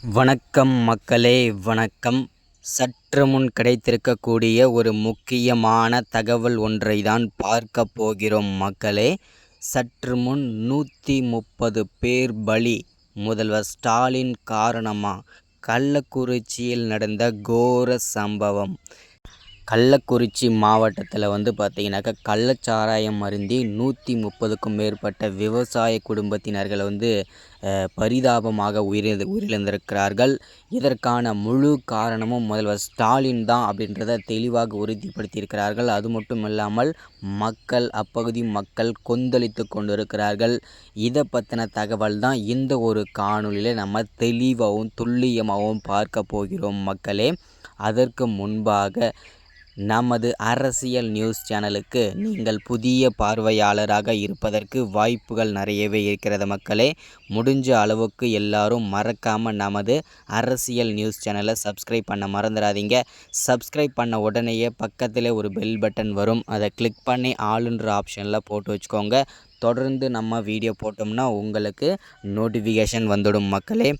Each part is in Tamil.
வணக்கம் மக்களே, வணக்கம். சற்று முன் கிடைத்திருக்கக்கூடிய ஒரு முக்கியமான தகவல் ஒன்றை தான் பார்க்க போகிறோம் மக்களே. சற்று முன் 130 பேர் பலி முதல்வர் ஸ்டாலின் காரணமா? கள்ளக்குறிச்சியில் நடந்த கோர சம்பவம். கள்ளக்குறிச்சி மாவட்டத்தில் பார்த்தீங்கன்னாக்கா கள்ளச்சாராயம் அருந்தி 130க்கும் மேற்பட்ட விவசாய குடும்பத்தினர்கள் பரிதாபமாக உயிரிழந்திருக்கிறார்கள். இதற்கான முழு காரணமும் முதல்வர் ஸ்டாலின் தான் அப்படின்றத தெளிவாக உறுதிப்படுத்தியிருக்கிறார்கள். அது மட்டும் இல்லாமல் அப்பகுதி மக்கள் கொந்தளித்து கொண்டிருக்கிறார்கள். இதை பற்றின தகவல் தான் இந்த ஒரு காணொலியில் நம்ம தெளிவாகவும் துல்லியமாகவும் பார்க்க போகிறோம் மக்களே. அதற்கு முன்பாக நமது அரசியல் நியூஸ் சேனலுக்கு நீங்கள் புதிய பார்வையாளராக இருப்பதற்கு வாய்ப்புகள் நிறையவே இருக்கிறது மக்களே. முடிஞ்ச அளவுக்கு எல்லாரும் மறக்காமல் நமது அரசியல் நியூஸ் சேனலை சப்ஸ்கிரைப் பண்ண மறந்துடாதீங்க. சப்ஸ்கிரைப் பண்ண உடனேயே பக்கத்தில் ஒரு பெல் பட்டன் வரும், அதை கிளிக் பண்ணி ஆளுன்ற ஆப்ஷனில் போட்டு வச்சுக்கோங்க. தொடர்ந்து நம்ம வீடியோ போட்டோம்னா உங்களுக்கு நோட்டிஃபிகேஷன் வந்துடும் மக்களே.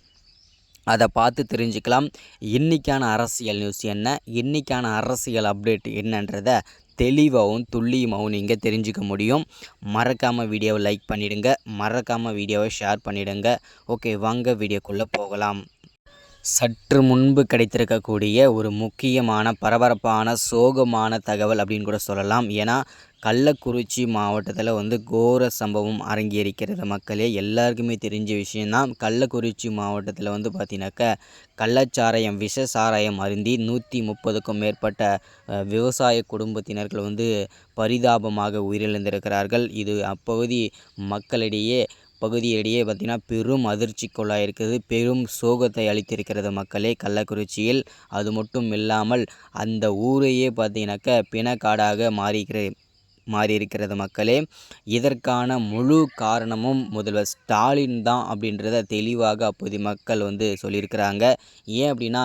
அதை பார்த்து தெரிஞ்சுக்கலாம் இன்றைக்கான அரசியல் நியூஸ் என்ன, இன்றைக்கான அரசியல் அப்டேட் என்னன்றதை தெளிவாகவும் துல்லியமாகவும் நீங்கள் தெரிஞ்சுக்க முடியும். மறக்காமல் வீடியோவை லைக் பண்ணிவிடுங்க, மறக்காமல் வீடியோவை ஷேர் பண்ணிவிடுங்க. ஓகே, வாங்க வீடியோக்குள்ளே போகலாம். சற்று முன்பு கிடைத்திருக்கக்கூடிய ஒரு முக்கியமான பரபரப்பான சோகமான தகவல் அப்படின்னு கூட சொல்லலாம். ஏன்னா கள்ளக்குறிச்சி மாவட்டத்தில் கோர சம்பவம் அரங்கேறிக்கிறது மக்களே. எல்லாருக்குமே தெரிஞ்ச விஷயந்தான். கள்ளக்குறிச்சி மாவட்டத்தில் பார்த்தீங்கன்னாக்கா விஷ சாராயம் அருந்தி 130க்கும் மேற்பட்ட விவசாய குடும்பத்தினர்கள் பரிதாபமாக உயிரிழந்திருக்கிறார்கள். இது அப்பகுதி மக்களிடையே பார்த்திங்கன்னா பெரும் அதிர்ச்சிக்குள்ளாயிருக்கிறது, பெரும் சோகத்தை அளித்திருக்கிறது மக்களே கள்ளக்குறிச்சியில். அது மட்டும் இல்லாமல் அந்த ஊரையே பார்த்திங்கனாக்கா பிணக்காடாக மாறியிருக்கிறது மக்களே. இதற்கான முழு காரணமும் முதல்வர் ஸ்டாலின் தான் அப்படின்றத தெளிவாக அப்போது மக்கள் சொல்லியிருக்கிறாங்க. ஏன் அப்படின்னா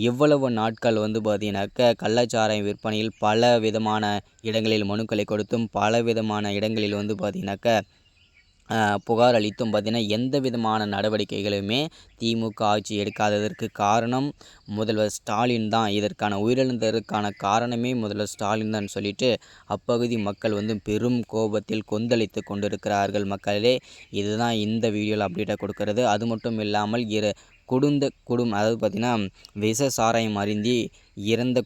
எவ்வளவு நாட்கள் பார்த்திங்கனாக்கா கள்ளச்சாராயம் விற்பனையில் பல விதமான இடங்களில் மனுக்களை கொடுத்தும் பல விதமான இடங்களில் பார்த்திங்கனாக்கா புகார் அளித்தும் பார்த்திங்கன்னா எந்த விதமான நடவடிக்கைகளுமே திமுக ஆட்சி எடுக்காததற்கு காரணம் முதல்வர் ஸ்டாலின் தான். இதற்கான உயிரிழந்ததற்கான காரணமே முதல்வர் ஸ்டாலின் தான் சொல்லிட்டு அப்பகுதி மக்கள் பெரும் கோபத்தில் கொந்தளித்து கொண்டிருக்கிறார்கள் மக்களே. இதுதான் இந்த வீடியோவில் அப்டேட்டாக கொடுக்கறது. அது மட்டும் இல்லாமல் அதாவது பார்த்திங்கன்னா விஷ சாராயம் அருந்தி இறந்த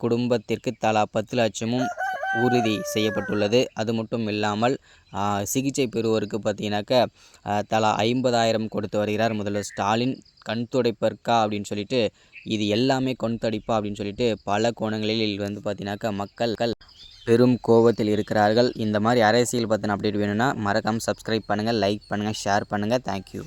குடும்பத்திற்கு தலா 10 லட்சமும் உறுதி செய்யப்பட்டுள்ளது. அது மட்டும் இல்லாமல் சிகிச்சை பெறுவோருக்கு பார்த்திங்கனாக்கா தலா 50,000 கொடுத்து வருகிறார் முதல்வர் ஸ்டாலின். கண் துடைப்பற்கா அப்படின்னு சொல்லிட்டு இது எல்லாமே கண் துடைப்பா அப்படின்னு சொல்லிட்டு பல கோணங்களில் பார்த்திங்கனாக்கா மக்கள் பெரும் கோபத்தில் இருக்கிறார்கள். இந்த மாதிரி அரசியல் பற்றின அப்டேட் வேணும்னா மறக்காமல் சப்ஸ்கிரைப் பண்ணுங்கள், லைக் பண்ணுங்கள், ஷேர் பண்ணுங்கள். தேங்க்யூ.